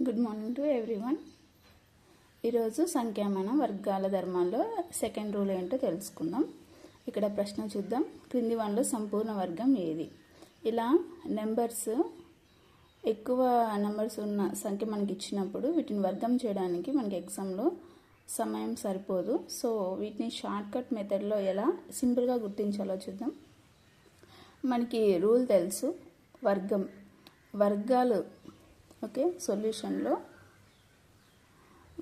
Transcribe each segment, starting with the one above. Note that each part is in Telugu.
Good morning to everyone. ఈరోజు సంఖ్యామానం వర్గాల ధర్మాల్లో సెకండ్ రూల్ ఏంటో తెలుసుకుందాం. ఇక్కడ ప్రశ్న చూద్దాం. క్రింది వాటిలో సంపూర్ణ వర్గం ఏది? ఇలా నెంబర్స్ ఎక్కువ నెంబర్స్ ఉన్న సంఖ్య మనకి ఇచ్చినప్పుడు వీటిని వర్గం చేయడానికి మనకి ఎగ్జామ్లో సమయం సరిపోదు. సో వీటిని షార్ట్కట్ మెథడ్లో ఎలా సింపుల్గా గుర్తించాలో చూద్దాం. మనకి రూల్ తెలుసు, వర్గాలు ఓకే. సొల్యూషన్లో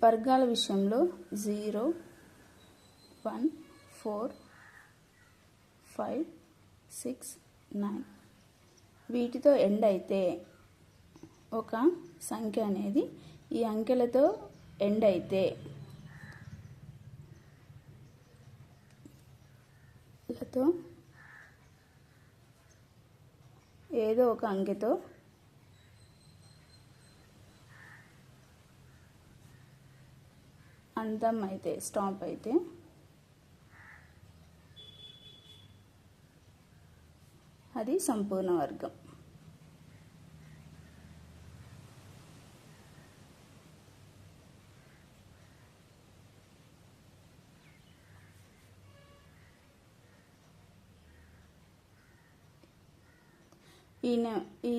వర్గాల విషయంలో 0, 1, 4, 5, 6, 9 వీటితో ఎండ్ అయితే ఒక సంఖ్య అనేది ఈ అంకెలతో ఎండ్ అయితే ఏదో ఒక అంకెతో అంతం అయితే స్టాప్ అయితే అది సంపూర్ణ వర్గం. ఈ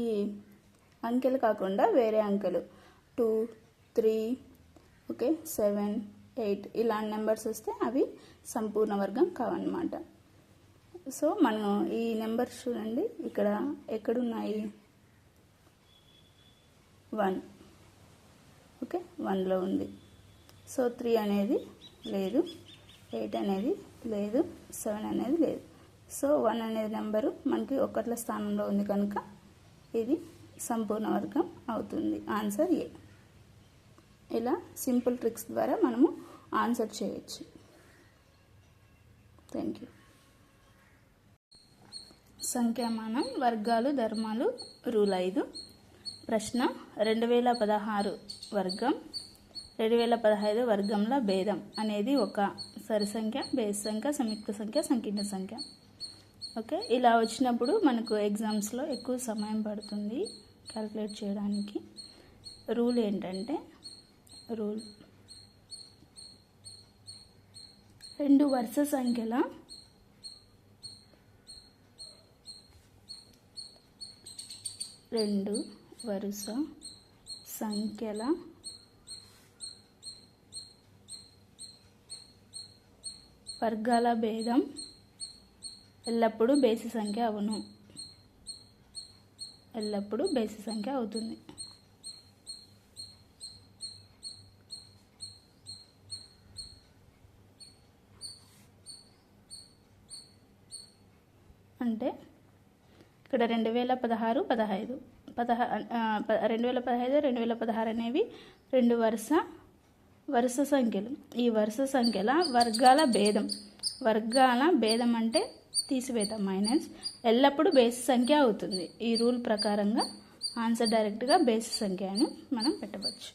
అంకెలు కాకుండా వేరే అంకెలు 2, 3 ఓకే 7, 8 ఇలాంటి నెంబర్స్ వస్తే అవి సంపూర్ణ వర్గం కావన్నమాట. సో మనం ఈ నెంబర్స్ చూడండి, ఇక్కడ ఎక్కడున్నాయి? 1 ఓకే 1లో ఉంది. సో 3 అనేది లేదు, 8 అనేది లేదు, 7 అనేది లేదు. సో 1 అనేది నెంబరు మనకి ఒకట్ల స్థానంలో ఉంది కనుక ఇది సంపూర్ణ వర్గం అవుతుంది. ఆన్సర్ ఏ. ఇలా సింపుల్ ట్రిక్స్ ద్వారా మనము ఆన్సర్ చేయొచ్చు. Thank you. సంఖ్యామానం వర్గాలు ధర్మాలు రూల్ 5. ప్రశ్న 2016 వర్గం 2015 వర్గంల భేదం అనేది ఒక సరి సంఖ్య, బేస్ సంఖ్య, సంయుక్త సంఖ్య, సంకీర్ణ సంఖ్య. ఓకే, ఇలా వచ్చినప్పుడు మనకు ఎగ్జామ్స్లో ఎక్కువ సమయం పడుతుంది క్యాలిక్యులేట్ చేయడానికి. రూల్ ఏంటంటే రెండు వరుస సంఖ్యల వర్గాల భేదం ఎల్లప్పుడూ బేసి సంఖ్య అవుతుంది. అంటే ఇక్కడ 2016, 2016 అనేవి రెండు వరుస సంఖ్యలు. ఈ వరుస సంఖ్యల వర్గాల భేదం అంటే తీసివేత మైనస్ ఎల్లప్పుడూ బేసి సంఖ్య అవుతుంది. ఈ రూల్ ప్రకారంగా ఆన్సర్ డైరెక్ట్గా బేసి సంఖ్య అని మనం పెట్టవచ్చు.